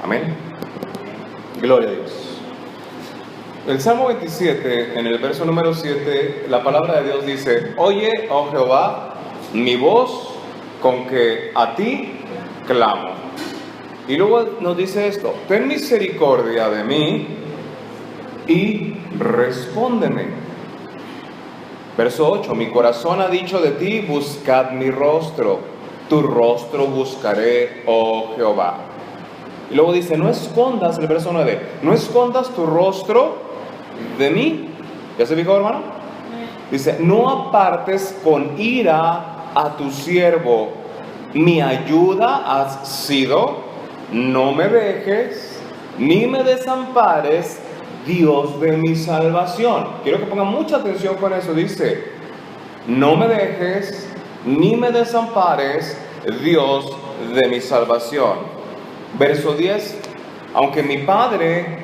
Amén. Gloria a Dios. El Salmo 27, en el verso número 7, la palabra de Dios dice: Oye, oh Jehová, mi voz con que a ti clamo. Y luego nos dice esto: ten misericordia de mí y respóndeme. Verso 8, mi corazón ha dicho de ti, buscad mi rostro, tu rostro buscaré, oh Jehová. Y luego dice, no escondas, el verso 9, no escondas tu rostro de mí. ¿Ya se fijó, hermano? Dice, no apartes con ira a tu siervo, mi ayuda has sido, no me dejes, ni me desampares, Dios de mi salvación. Quiero que pongan mucha atención con eso. Dice, no me dejes, ni me desampares, Dios de mi salvación. Verso 10, aunque mi padre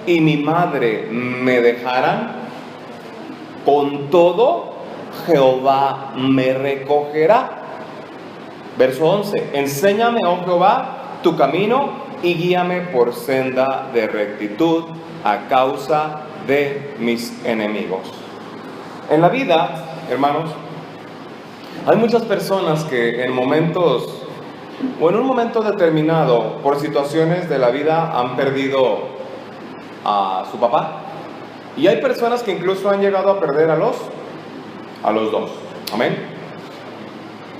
y mi madre me dejaran, con todo Jehová me recogerá. Verso 11, enséñame, oh Jehová, tu camino y guíame por senda de rectitud a causa de mis enemigos. En la vida, hermanos, hay muchas personas que en momentos o en un momento determinado, por situaciones de la vida, han perdido a su papá. Y hay personas que incluso han llegado a perder a los dos. Amén.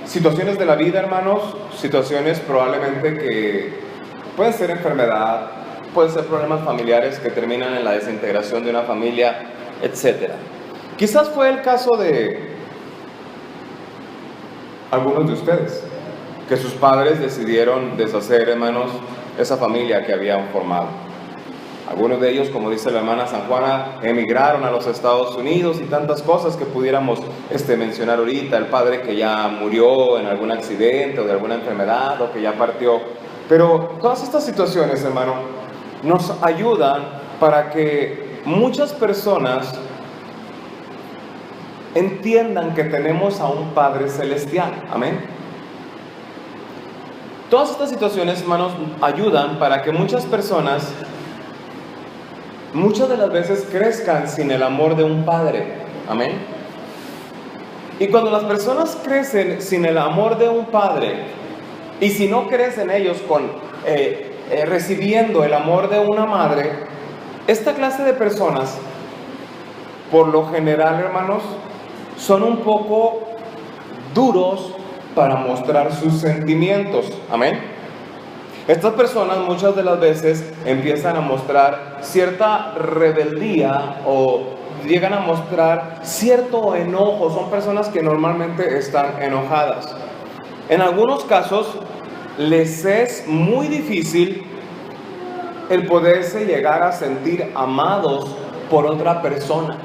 Situaciones de la vida, hermanos, situaciones probablemente que pueden ser enfermedad, pueden ser problemas familiares que terminan en la desintegración de una familia, etc. Quizás fue el caso de algunos de ustedes, que sus padres decidieron deshacer, hermanos, esa familia que habían formado. Algunos de ellos, como dice la hermana San Juana, emigraron a los Estados Unidos y tantas cosas que pudiéramos mencionar ahorita. El padre que ya murió en algún accidente o de alguna enfermedad o que ya partió. Pero todas estas situaciones, hermano, nos ayudan para que muchas personas entiendan que tenemos a un Padre Celestial. Amén. Todas estas situaciones, hermanos, ayudan para que muchas personas, muchas de las veces, crezcan sin el amor de un padre. Amén. Y cuando las personas crecen sin el amor de un padre, y si no crecen ellos recibiendo el amor de una madre, esta clase de personas, por lo general, hermanos, son un poco duros para mostrar sus sentimientos. Amén. Estas personas muchas de las veces empiezan a mostrar cierta rebeldía o llegan a mostrar cierto enojo. Son personas que normalmente están enojadas. En algunos casos les es muy difícil el poderse llegar a sentir amados por otra persona.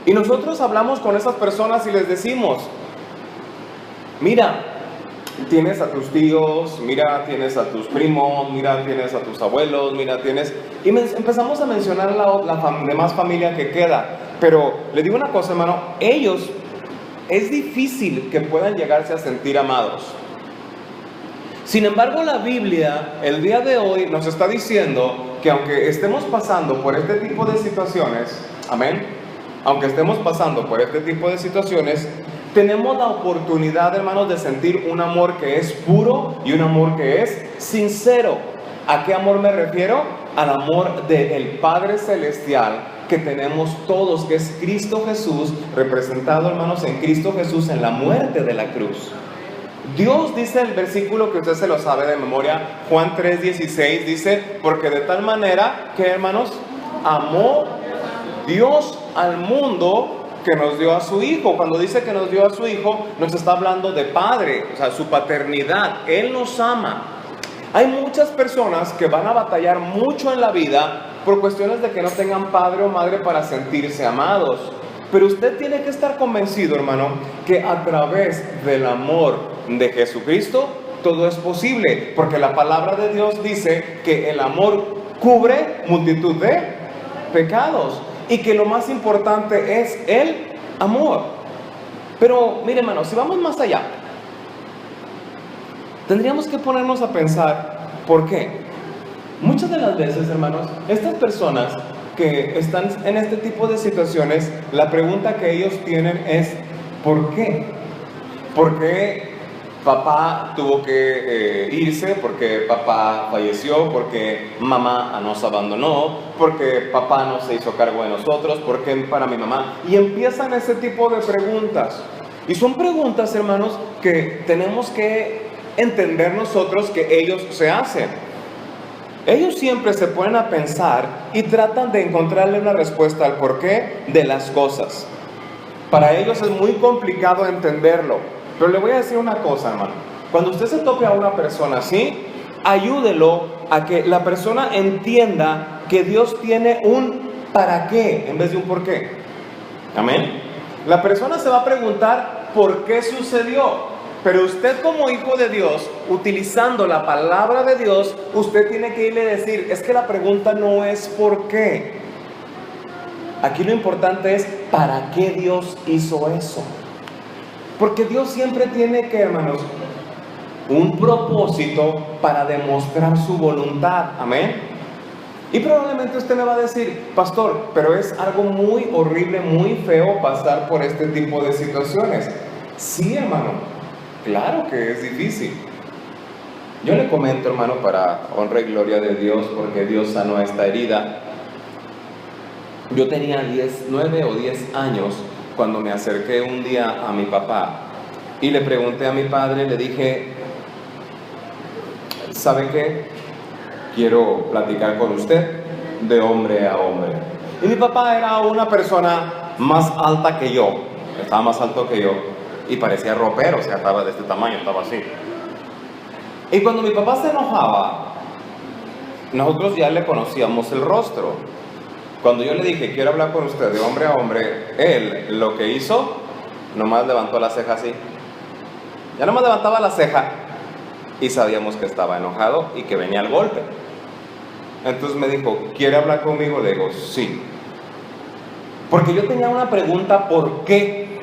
Y nosotros hablamos con esas personas y les decimos, mira, tienes a tus tíos, mira, tienes a tus primos, mira, tienes a tus abuelos, mira, tienes... Y empezamos a mencionar la demás familia que queda. Pero le digo una cosa, hermano, ellos es difícil que puedan llegarse a sentir amados. Sin embargo, la Biblia, el día de hoy, nos está diciendo que aunque estemos pasando por este tipo de situaciones, amén, aunque estemos pasando por este tipo de situaciones, tenemos la oportunidad, hermanos, de sentir un amor que es puro y un amor que es sincero. ¿A qué amor me refiero? Al amor del Padre Celestial que tenemos todos, que es Cristo Jesús, representado, hermanos, en Cristo Jesús en la muerte de la cruz. Dios dice el versículo que usted se lo sabe de memoria, Juan 3:16, dice, porque de tal manera que, hermanos, amó Dios al mundo que nos dio a su Hijo. Cuando dice que nos dio a su Hijo, nos está hablando de Padre, o sea, su paternidad. Él nos ama. Hay muchas personas que van a batallar mucho en la vida por cuestiones de que no tengan padre o madre para sentirse amados. Pero usted tiene que estar convencido, hermano, que a través del amor de Jesucristo todo es posible, porque la palabra de Dios dice que el amor cubre multitud de pecados y que lo más importante es el amor. Pero mire, hermano, si vamos más allá, tendríamos que ponernos a pensar ¿Por qué? Muchas de las veces, hermanos, estas personas que están en este tipo de situaciones, la pregunta que ellos tienen es ¿por qué? ¿Por qué papá tuvo que irse? ¿Por qué papá falleció? ¿Por qué mamá nos abandonó? ¿Por qué papá no se hizo cargo de nosotros? ¿Por qué para mi mamá? Y empiezan ese tipo de preguntas. Y son preguntas, hermanos, que tenemos que entender nosotros que ellos se hacen. Ellos siempre se ponen a pensar y tratan de encontrarle una respuesta al porqué de las cosas. Para ellos es muy complicado entenderlo. Pero le voy a decir una cosa, hermano. Cuando usted se tope a una persona así, ayúdelo a que la persona entienda que Dios tiene un para qué en vez de un por qué. Amén. La persona se va a preguntar por qué sucedió. Pero usted como hijo de Dios, utilizando la palabra de Dios, usted tiene que irle a decir, es que la pregunta no es por qué. Aquí lo importante es, ¿para qué Dios hizo eso? Porque Dios siempre tiene que, hermanos, un propósito para demostrar su voluntad. Amén. Y probablemente usted me va a decir, pastor, pero es algo muy horrible, muy feo pasar por este tipo de situaciones. Sí, hermano. Claro que es difícil. Yo le comento, hermano, para honra y gloria de Dios, porque Dios sanó esta herida. Yo tenía 9 o 10 años cuando me acerqué un día a mi papá y le pregunté a mi padre, le dije, ¿sabe qué? Quiero platicar con usted de hombre a hombre. Y mi papá era una persona más alta que yo, estaba más alto que yo. Y parecía ropero, o sea, estaba de este tamaño, estaba así. Y cuando mi papá se enojaba, nosotros ya le conocíamos el rostro. Cuando yo le dije, quiero hablar con usted de hombre a hombre, él lo que hizo, nomás levantó la ceja así. Ya nomás levantaba la ceja y sabíamos que estaba enojado y que venía al golpe. Entonces me dijo, ¿quiere hablar conmigo? Le digo, sí. Porque yo tenía una pregunta, ¿por qué?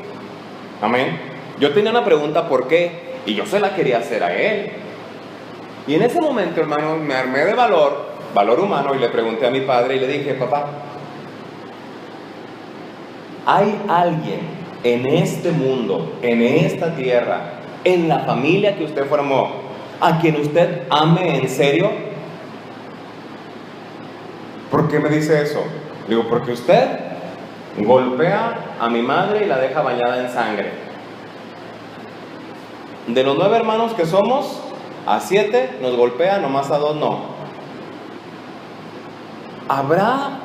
Amén. Yo tenía una pregunta, ¿por qué? Y yo se la quería hacer a él. Y en ese momento, hermano, me armé de valor humano, y le pregunté a mi padre y le dije, papá, ¿hay alguien en este mundo, en esta tierra, en la familia que usted formó, a quien usted ame en serio? ¿Por qué me dice eso? Digo, porque usted golpea a mi madre y la deja bañada en sangre. De los 9 hermanos que somos, a 7 nos golpea, nomás a 2 no. ¿Habrá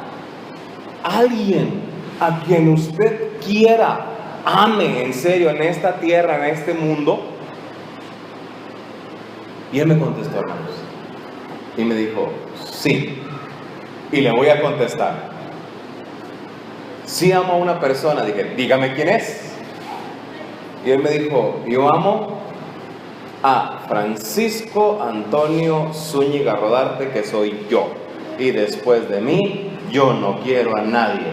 alguien a quien usted quiera, ame en serio en esta tierra, en este mundo? Y él me contestó, hermanos, y me dijo, sí. Y le voy a contestar, sí amo a una persona. Dije, dígame quién es. Y él me dijo, yo amo a Francisco Antonio Zúñiga Rodarte, que soy yo, y después de mí yo no quiero a nadie.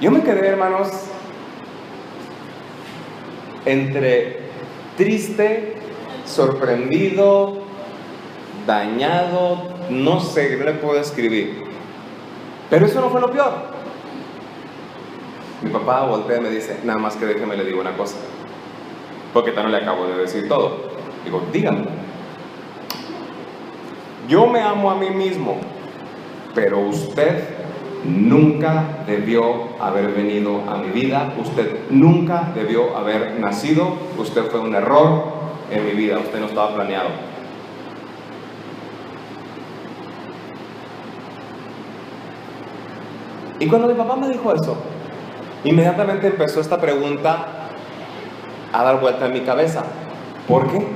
Yo me quedé, hermanos, entre triste, sorprendido, dañado, no sé, no le puedo describir. Pero eso no fue lo peor. Mi papá voltea y me dice, nada más que déjeme le digo una cosa, porque no le acabo de decir todo. Digo, dígame. Yo me amo a mí mismo, pero usted nunca debió haber venido a mi vida, usted nunca debió haber nacido, usted fue un error en mi vida, usted no estaba planeado. Y cuando mi papá me dijo eso, inmediatamente empezó esta pregunta a dar vuelta en mi cabeza. ¿Por qué?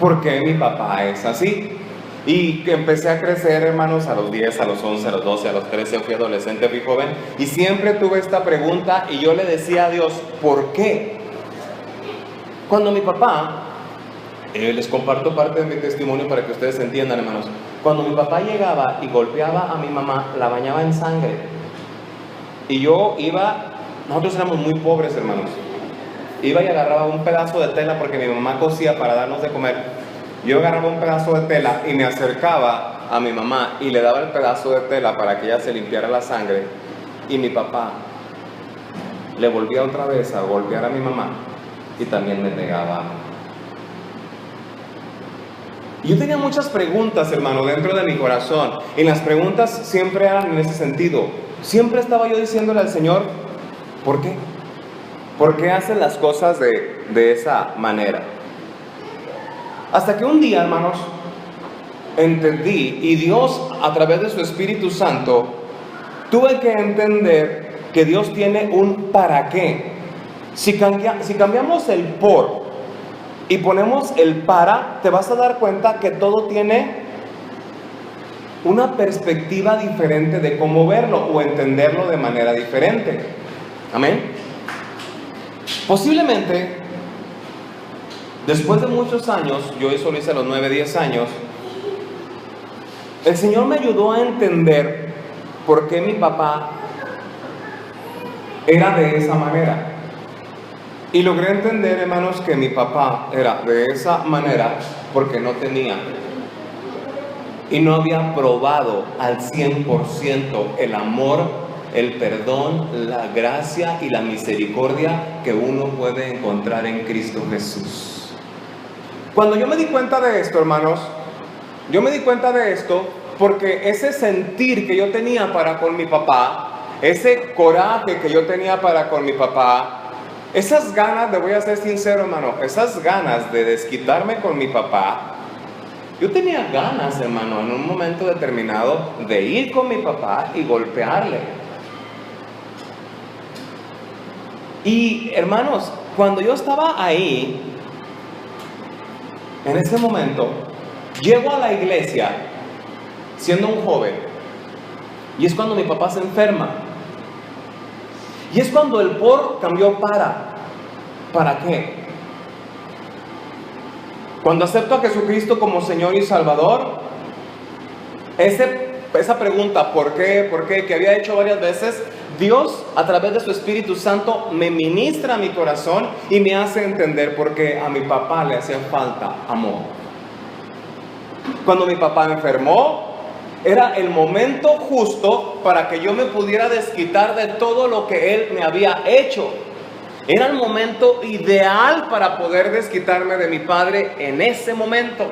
¿Por qué mi papá es así? Y que empecé a crecer, hermanos, a los 10, a los 11, a los 12, a los 13, fui adolescente, fui joven, y siempre tuve esta pregunta, y yo le decía a Dios, ¿por qué? Cuando mi papá, les comparto parte de mi testimonio para que ustedes entiendan, hermanos. Cuando mi papá llegaba y golpeaba a mi mamá, la bañaba en sangre. Y yo iba, nosotros éramos muy pobres, hermanos. iba y agarraba un pedazo de tela porque mi mamá cosía para darnos de comer. Yo agarraba un pedazo de tela y me acercaba a mi mamá y le daba el pedazo de tela para que ella se limpiara la sangre, y mi papá le volvía otra vez a golpear a mi mamá y también me pegaba. Yo tenía muchas preguntas, hermano, dentro de mi corazón, y las preguntas siempre eran en ese sentido. Siempre estaba yo diciéndole al Señor, ¿por qué? ¿Por qué hace las cosas de esa manera? Hasta que un día, hermanos, entendí, y Dios, a través de su Espíritu Santo, tuve que entender que Dios tiene un para qué. Si cambiamos el por y ponemos el para, te vas a dar cuenta que todo tiene una perspectiva diferente de cómo verlo o entenderlo de manera diferente. Amén. Posiblemente, después de muchos años, yo eso lo hice a los 9, 10 años, el Señor me ayudó a entender por qué mi papá era de esa manera. Y logré entender, hermanos, que mi papá era de esa manera porque no tenía y no había probado al 100% el amor, el perdón, la gracia y la misericordia que uno puede encontrar en Cristo Jesús. Cuando yo me di cuenta de esto, hermanos, yo me di cuenta de esto porque ese sentir que yo tenía para con mi papá, ese coraje que yo tenía para con mi papá, esas ganas, le voy a ser sincero, hermano, esas ganas de desquitarme con mi papá, yo tenía ganas, hermano, en un momento determinado de ir con mi papá y golpearle. Y hermanos, cuando yo estaba ahí, en ese momento, llego a la iglesia siendo un joven, y es cuando mi papá se enferma. Y es cuando el por cambió ¿para qué? Cuando acepto a Jesucristo como Señor y Salvador, esa pregunta, ¿por qué? Que había hecho varias veces, Dios a través de su Espíritu Santo me ministra a mi corazón y me hace entender por qué a mi papá le hacía falta amor. Cuando mi papá enfermó, era el momento justo para que yo me pudiera desquitar de todo lo que él me había hecho. Era el momento ideal para poder desquitarme de mi padre en ese momento.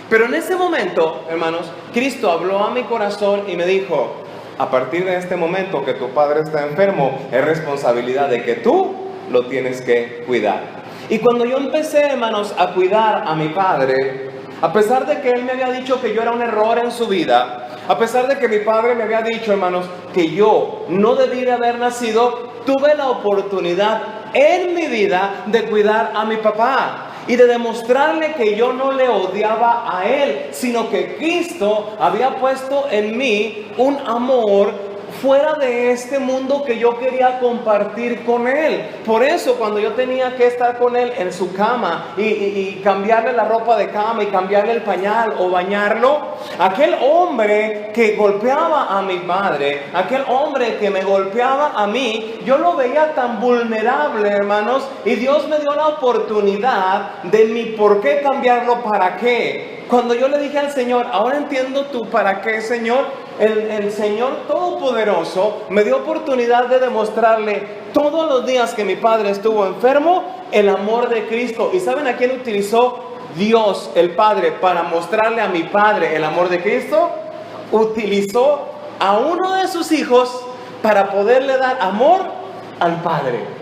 Pero en ese momento, hermanos, Cristo habló a mi corazón y me dijo, a partir de este momento que tu padre está enfermo, es responsabilidad de que tú lo tienes que cuidar. Y cuando yo empecé, hermanos, a cuidar a mi padre, a pesar de que él me había dicho que yo era un error en su vida, a pesar de que mi padre me había dicho, hermanos, que yo no debía haber nacido, tuve la oportunidad en mi vida de cuidar a mi papá y de demostrarle que yo no le odiaba a él, sino que Cristo había puesto en mí un amor fuera de este mundo que yo quería compartir con él. Por eso cuando yo tenía que estar con él en su cama y cambiarle la ropa de cama y cambiarle el pañal o bañarlo, aquel hombre que golpeaba a mi madre, aquel hombre que me golpeaba a mí, yo lo veía tan vulnerable, hermanos, y Dios me dio la oportunidad de mi por qué cambiarlo, para qué. Cuando yo le dije al Señor, ahora entiendo tu para qué, Señor, el Señor Todopoderoso me dio oportunidad de demostrarle todos los días que mi padre estuvo enfermo, el amor de Cristo. ¿Y saben a quién utilizó Dios, el Padre, para mostrarle a mi padre el amor de Cristo? Utilizó a uno de sus hijos para poderle dar amor al Padre.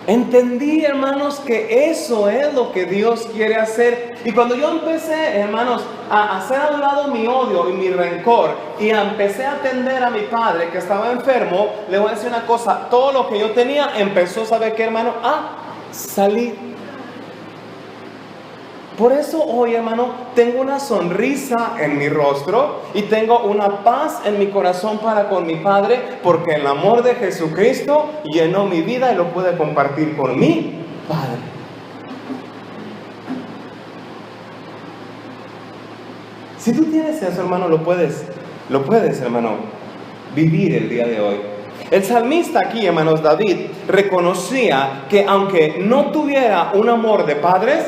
Entendí, hermanos, que eso es lo que Dios quiere hacer. Y cuando yo empecé, hermanos, a hacer a un lado mi odio y mi rencor, y empecé a atender a mi padre que estaba enfermo, le voy a decir una cosa, todo lo que yo tenía empezó, ¿sabe qué, hermano? A salir. Por eso hoy, hermano, tengo una sonrisa en mi rostro y tengo una paz en mi corazón para con mi Padre, porque el amor de Jesucristo llenó mi vida y lo pude compartir con mi Padre. Si tú tienes eso, hermano, lo puedes, hermano, vivir el día de hoy. El salmista aquí, hermanos, David, reconocía que aunque no tuviera un amor de padres,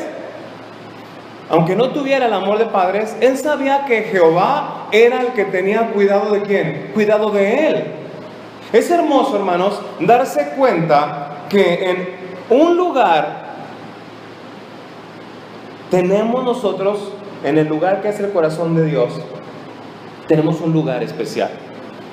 aunque no tuviera el amor de padres, él sabía que Jehová era el que tenía cuidado de ¿quién? Cuidado de él. Es hermoso, hermanos, darse cuenta que en un lugar tenemos nosotros, en el lugar que es el corazón de Dios, tenemos un lugar especial.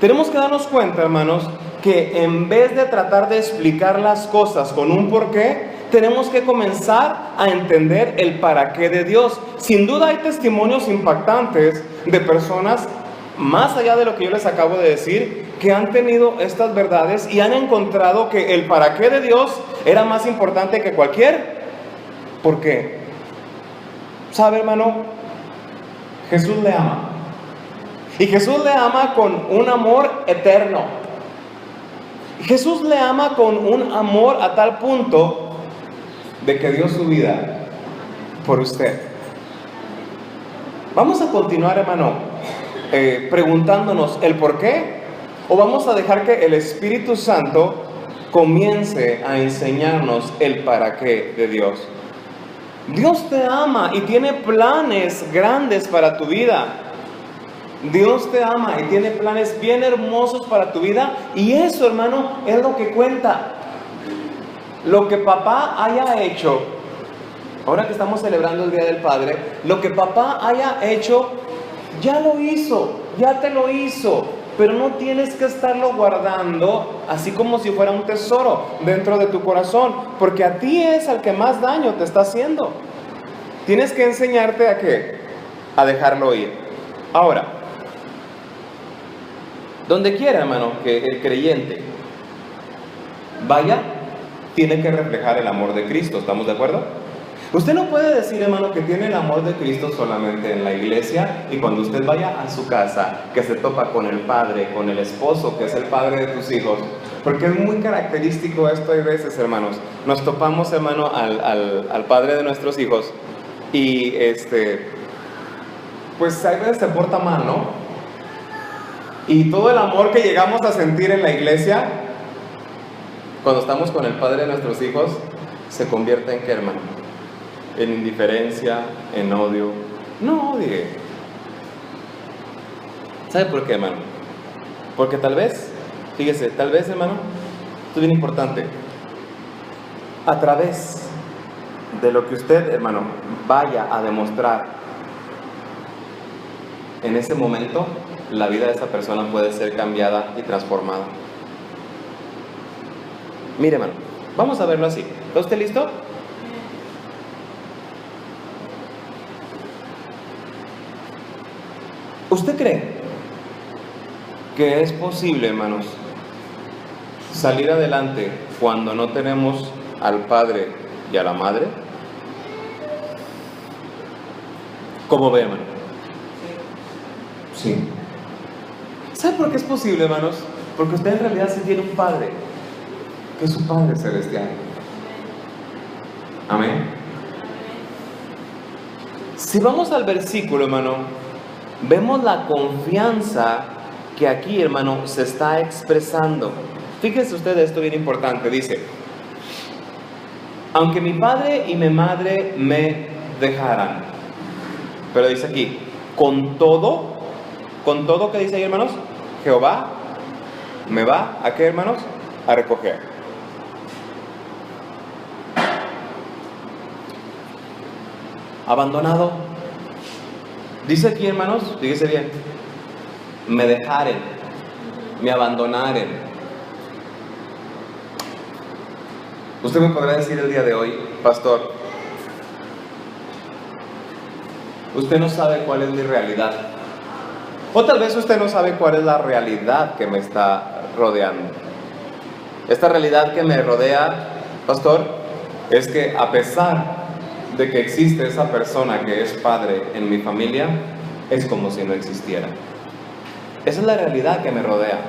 Tenemos que darnos cuenta, hermanos, que en vez de tratar de explicar las cosas con un porqué, tenemos que comenzar a entender el para qué de Dios. Sin duda hay testimonios impactantes de personas, más allá de lo que yo les acabo de decir, que han tenido estas verdades y han encontrado que el para qué de Dios era más importante que cualquier por qué. ¿Sabe, hermano? Jesús le ama. Y Jesús le ama con un amor eterno. Jesús le ama con un amor a tal punto de que dio su vida por usted. Vamos a continuar, hermano, preguntándonos el por qué, o vamos a dejar que el Espíritu Santo comience a enseñarnos el para qué de Dios. Dios te ama y tiene planes grandes para tu vida. Dios te ama y tiene planes bien hermosos para tu vida, y eso, hermano, es lo que cuenta. Lo que papá haya hecho, ahora que estamos celebrando el Día del Padre, lo que papá haya hecho, ya lo hizo, ya te lo hizo, pero no tienes que estarlo guardando así como si fuera un tesoro dentro de tu corazón, porque a ti es al que más daño te está haciendo. Tienes que enseñarte a ¿qué? A dejarlo ir. Ahora, donde quiera, hermano, que el creyente vaya, tiene que reflejar el amor de Cristo. ¿Estamos de acuerdo? Usted no puede decir, hermano, que tiene el amor de Cristo solamente en la iglesia, y cuando usted vaya a su casa, que se topa con el padre, con el esposo, que es el padre de tus hijos. Porque es muy característico esto. Hay veces, hermanos, nos topamos, hermano, al padre de nuestros hijos, y pues a veces se porta mal, ¿no? Y todo el amor que llegamos a sentir en la iglesia, cuando estamos con el padre de nuestros hijos, se convierte en ¿qué, hermano? En indiferencia, en odio. No odie. ¿Sabe por qué, hermano? Porque tal vez, fíjese, tal vez, hermano, esto es bien importante. A través de lo que usted, hermano, vaya a demostrar en ese momento, la vida de esa persona puede ser cambiada y transformada. Mire, hermano, vamos a verlo así. ¿Está usted listo? ¿Usted cree que es posible, hermanos, salir adelante cuando no tenemos al padre y a la madre? ¿Cómo ve, hermano? Sí. ¿Sabe por qué es posible, hermanos? Porque usted en realidad sí tiene un padre, que es su Padre Celestial. Amén. Si vamos al versículo, hermano, vemos la confianza que aquí, hermano, se está expresando. Fíjense ustedes, esto bien importante. Dice: aunque mi padre y mi madre me dejaran. Pero dice aquí, con todo, ¿qué dice ahí, hermanos? Jehová me va, ¿a qué, hermanos? A recoger. Abandonado. Dice aquí, hermanos, fíjese bien, me dejaren, me abandonaren. Usted me podrá decir el día de hoy, pastor, usted no sabe cuál es mi realidad. O tal vez usted no sabe cuál es la realidad que me está rodeando. Esta realidad que me rodea, pastor, es que a pesar de que existe esa persona que es padre en mi familia, es como si no existiera. Esa es la realidad que me rodea.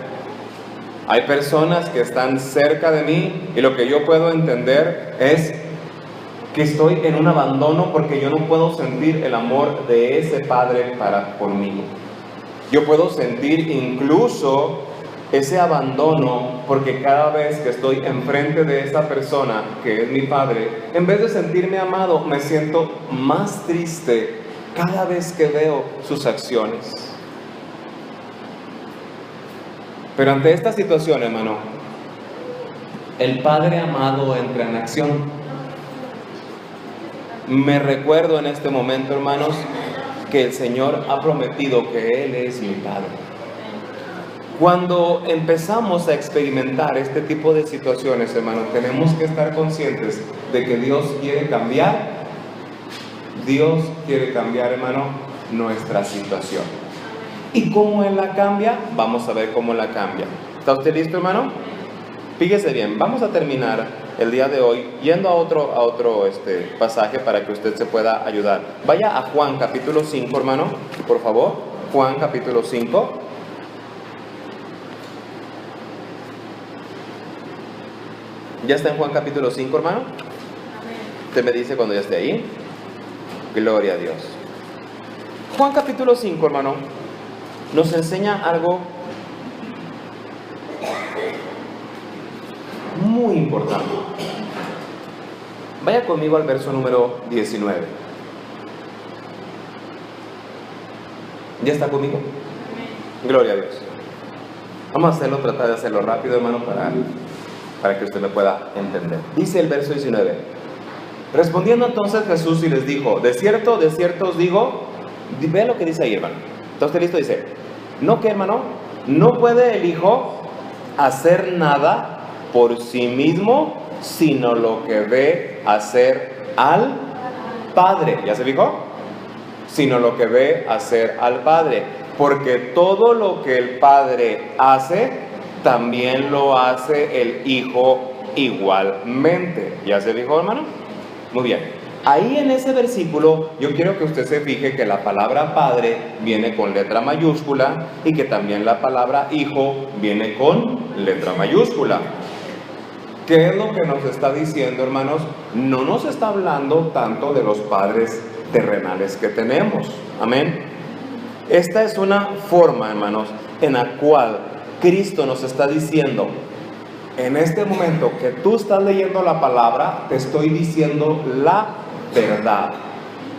Hay personas que están cerca de mí y lo que yo puedo entender es que estoy en un abandono porque yo no puedo sentir el amor de ese padre para conmigo. Yo puedo sentir incluso ese abandono, porque cada vez que estoy enfrente de esa persona que es mi padre, en vez de sentirme amado, me siento más triste cada vez que veo sus acciones. Pero ante esta situación, hermano, el Padre amado entra en acción. Me recuerdo en este momento, hermanos, que el Señor ha prometido que Él es mi Padre. Cuando empezamos a experimentar este tipo de situaciones, hermanos, tenemos que estar conscientes de que Dios quiere cambiar. Dios quiere cambiar, hermano, nuestra situación. ¿Y cómo Él la cambia? Vamos a ver cómo la cambia. ¿Está usted listo, hermano? Fíjese bien, vamos a terminar el día de hoy yendo a otro pasaje para que usted se pueda ayudar. Vaya a Juan capítulo 5, hermano, por favor. Juan capítulo 5. ¿Ya está en Juan capítulo 5, hermano? Usted me dice cuando ya esté ahí. Gloria a Dios. Juan capítulo 5, hermano, nos enseña algo muy importante. Vaya conmigo al verso número 19. ¿Ya está conmigo? Gloria a Dios. Vamos a tratar de hacerlo rápido, hermano, para que usted me pueda entender. Dice el verso 19. Respondiendo entonces Jesús y les dijo: de cierto os digo. Ve lo que dice ahí, hermano. ¿Está usted listo? Dice: ¿no qué, hermano? No puede el Hijo hacer nada por sí mismo, sino lo que ve hacer al Padre. ¿Ya se fijó? Sino lo que ve hacer al Padre. Porque todo lo que el Padre hace, también lo hace el Hijo igualmente. ¿Ya se fijó, hermano? Muy bien. Ahí en ese versículo yo quiero que usted se fije que la palabra Padre viene con letra mayúscula y que también la palabra Hijo viene con letra mayúscula. ¿Qué es lo que nos está diciendo, hermanos? No nos está hablando tanto de los padres terrenales que tenemos. Amén. Esta es una forma, hermanos, en la cual Cristo nos está diciendo: en este momento que tú estás leyendo la palabra, te estoy diciendo la verdad.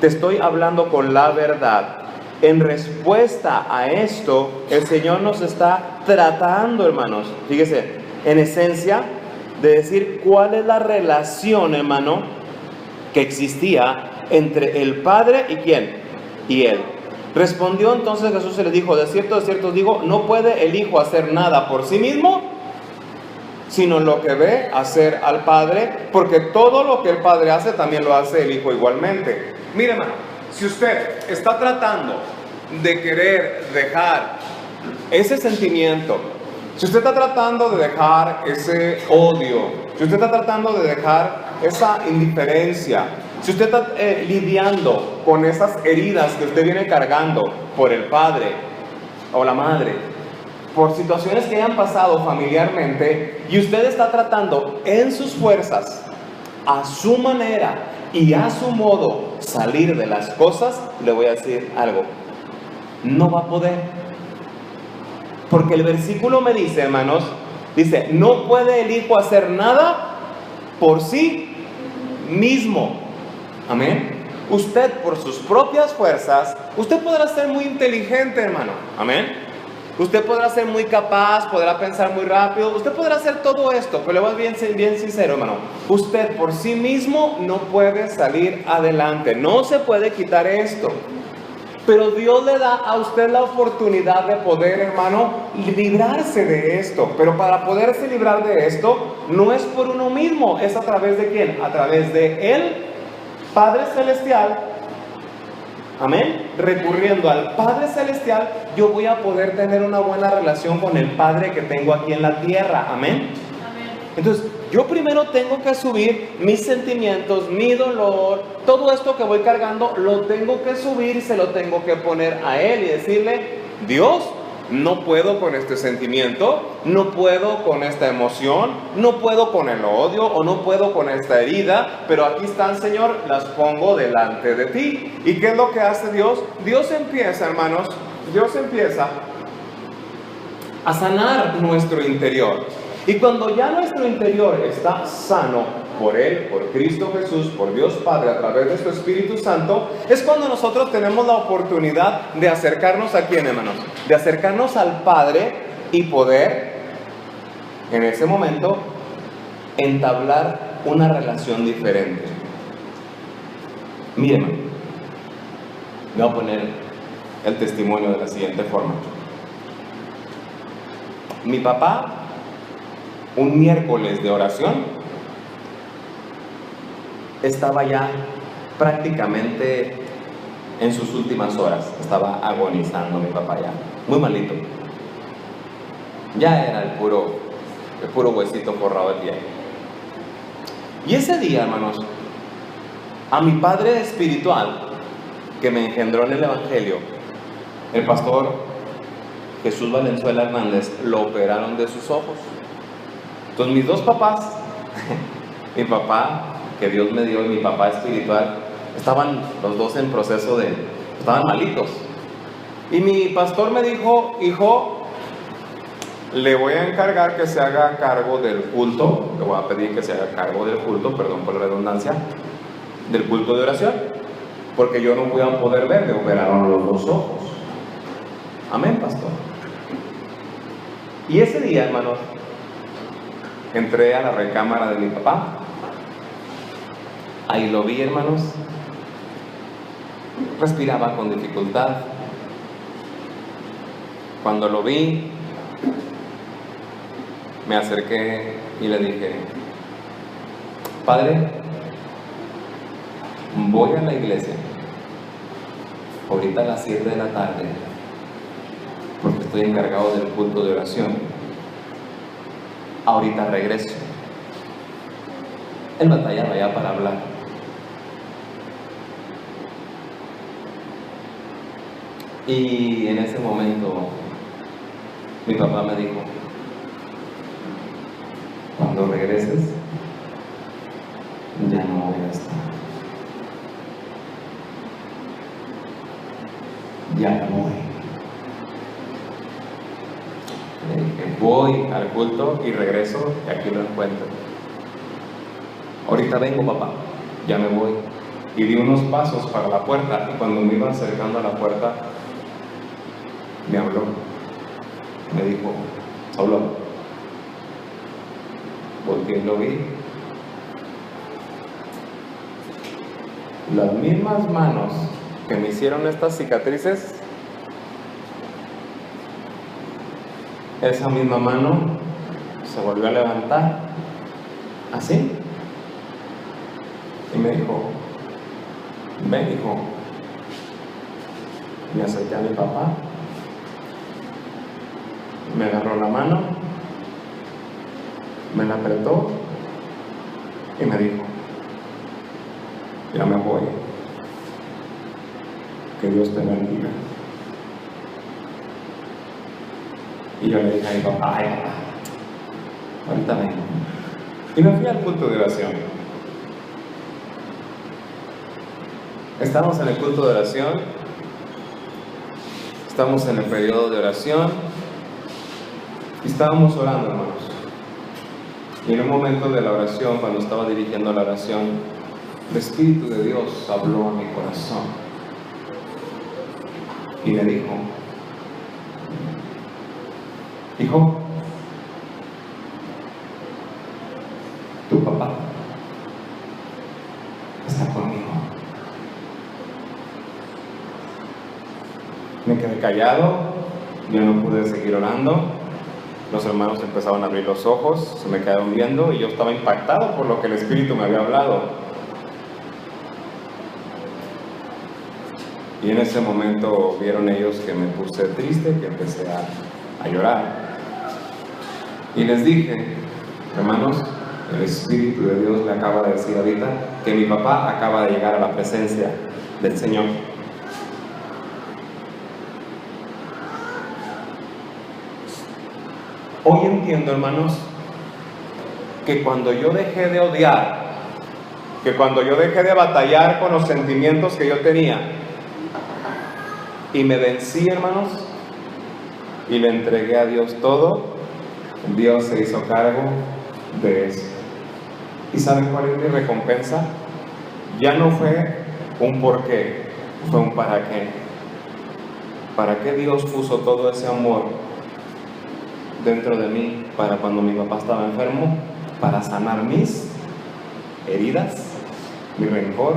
Te estoy hablando con la verdad. En respuesta a esto, el Señor nos está tratando, hermanos, fíjese, en esencia, de decir cuál es la relación, hermano, que existía entre el Padre y ¿quién? Y Él. Respondió entonces Jesús y le dijo: de cierto os digo, no puede el Hijo hacer nada por sí mismo, sino lo que ve hacer al Padre, porque todo lo que el Padre hace, también lo hace el Hijo igualmente. Mire, hermano, si usted está tratando de querer dejar ese sentimiento, si usted está tratando de dejar ese odio, si usted está tratando de dejar esa indiferencia, si usted está lidiando con esas heridas que usted viene cargando por el padre o la madre, por situaciones que hayan pasado familiarmente, y usted está tratando en sus fuerzas, a su manera y a su modo, salir de las cosas, le voy a decir algo: no va a poder. Porque el versículo me dice, hermanos, dice: no puede el Hijo hacer nada por sí mismo. Amén. Usted, por sus propias fuerzas, usted podrá ser muy inteligente, hermano. Amén. Usted podrá ser muy capaz, podrá pensar muy rápido, usted podrá hacer todo esto, pero le voy a ser bien sincero, hermano. Usted por sí mismo no puede salir adelante, no se puede quitar esto. Pero Dios le da a usted la oportunidad de poder, hermano, librarse de esto. Pero para poderse librar de esto, no es por uno mismo, es a través de ¿quién? A través de el Padre Celestial. Amén. Recurriendo al Padre Celestial, yo voy a poder tener una buena relación con el Padre que tengo aquí en la tierra. Amén. Entonces, yo primero tengo que subir mis sentimientos, mi dolor, todo esto que voy cargando, lo tengo que subir y se lo tengo que poner a Él y decirle: Dios, no puedo con este sentimiento, no puedo con esta emoción, no puedo con el odio o no puedo con esta herida, pero aquí están, Señor, las pongo delante de ti. ¿Y qué es lo que hace Dios? Dios empieza, hermanos, Dios empieza a sanar nuestro interior. Y cuando ya nuestro interior está sano por Él, por Cristo Jesús, por Dios Padre, a través de su Espíritu Santo, es cuando nosotros tenemos la oportunidad de acercarnos ¿a quién, hermanos? De acercarnos al Padre y poder, en ese momento, entablar una relación diferente. Miren, voy a poner el testimonio de la siguiente forma. Mi papá, un miércoles de oración, estaba ya prácticamente en sus últimas horas. Estaba agonizando mi papá ya, muy malito. Ya era el puro huesito forrado de piel. Y ese día, hermanos, a mi padre espiritual, que me engendró en el Evangelio, el pastor Jesús Valenzuela Hernández, lo operaron de sus ojos. Entonces mis dos papás, mi papá que Dios me dio y mi papá espiritual, estaban los dos en proceso estaban malitos. Y mi pastor me dijo: hijo, le voy a encargar que se haga cargo del culto, le voy a pedir que se haga cargo del culto, perdón por la redundancia, del culto de oración, porque yo no voy a poder ver, me operaron los dos ojos. Amén, pastor. Y ese día, hermanos, entré a la recámara de mi papá. Ahí lo vi, hermanos. Respiraba con dificultad. Cuando lo vi, me acerqué y le dije: Padre, voy a la iglesia ahorita a las 7 de la tarde porque estoy encargado del culto de oración. Ahorita regreso. Él batallaba ya para hablar. Y en ese momento mi papá me dijo: cuando regreses ya no voy a estar, ya no voy. Le dije: voy al culto y regreso y aquí lo encuentro. Ahorita vengo, papá, ya me voy. Y di unos pasos para la puerta, y cuando me iba acercando a la puerta, me habló. Me dijo: Saulo. Volteé y lo vi. Las mismas manos que me hicieron estas cicatrices, esa misma mano se volvió a levantar, así, y me dijo: ven, hijo. Me acerqué a mi papá, me agarró la mano, me la apretó y me dijo: ya me voy, que Dios te bendiga. Y yo le dije a mi papá: ay, papá, ahorita vengo. Y me fui al culto de oración. Estamos en el culto de oración, estamos en el periodo de oración y estábamos orando, hermanos. Y en un momento de la oración, cuando estaba dirigiendo la oración, el Espíritu de Dios habló a mi corazón y me dijo: hijo, tu papá está conmigo. Me quedé callado, yo no pude seguir orando. Los hermanos empezaron a abrir los ojos, se me quedaron viendo y yo estaba impactado por lo que el Espíritu me había hablado. Y en ese momento vieron ellos que me puse triste, que empecé a llorar. Y les dije: hermanos, el Espíritu de Dios me acaba de decir ahorita que mi papá acaba de llegar a la presencia del Señor. Hoy entiendo, hermanos, que cuando yo dejé de odiar, que cuando yo dejé de batallar con los sentimientos que yo tenía y me vencí, hermanos, y le entregué a Dios todo, Dios se hizo cargo de eso. ¿Y saben cuál es mi recompensa? Ya no fue un por qué, fue un para qué. ¿Para qué Dios puso todo ese amor dentro de mí? Para cuando mi papá estaba enfermo, para sanar mis heridas, mi rencor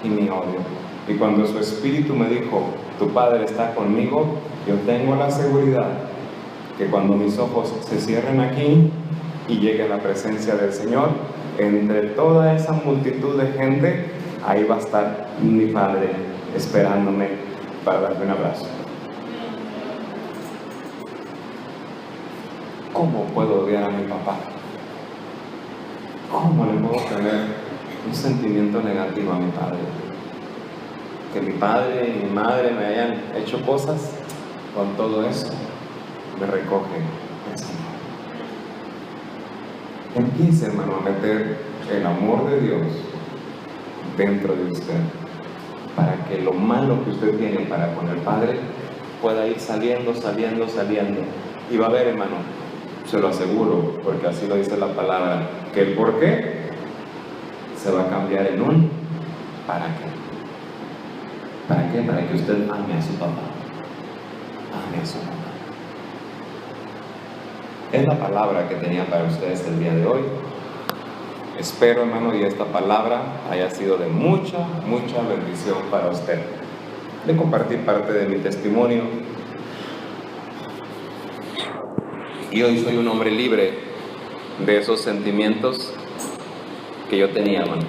y mi odio. Y cuando su espíritu me dijo, tu Padre está conmigo, yo tengo la seguridad que cuando mis ojos se cierren aquí y llegue a la presencia del Señor, entre toda esa multitud de gente, ahí va a estar mi Padre esperándome para darme un abrazo. ¿Cómo puedo odiar a mi papá? ¿Cómo le puedo tener un sentimiento negativo a mi padre? Que mi padre y mi madre me hayan hecho cosas, con todo eso me recoge el Señor. Empiece, hermano, a meter el amor de Dios dentro de usted, para que lo malo que usted tiene para con el Padre pueda ir saliendo. Y va a ver, hermano, se lo aseguro, porque así lo dice la palabra, que el por qué se va a cambiar en un para qué. ¿Para qué? Para que usted ame a su papá, ame a su mamá. Es la palabra que tenía para ustedes el día de hoy. Espero, hermano, y esta palabra haya sido de mucha bendición para usted. Le compartí parte de mi testimonio. Y hoy soy un hombre libre de esos sentimientos que yo tenía, hermano.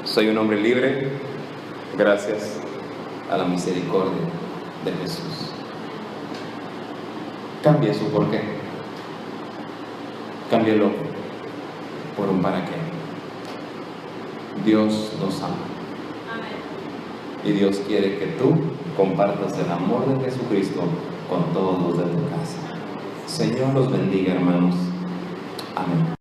Soy un hombre libre gracias a la misericordia de Jesús. Cambie su por qué. Cámbielo por un para qué. Dios nos ama. Y Dios quiere que tú compartas el amor de Jesucristo con todos los de tu casa. Señor los bendiga, hermanos. Amén.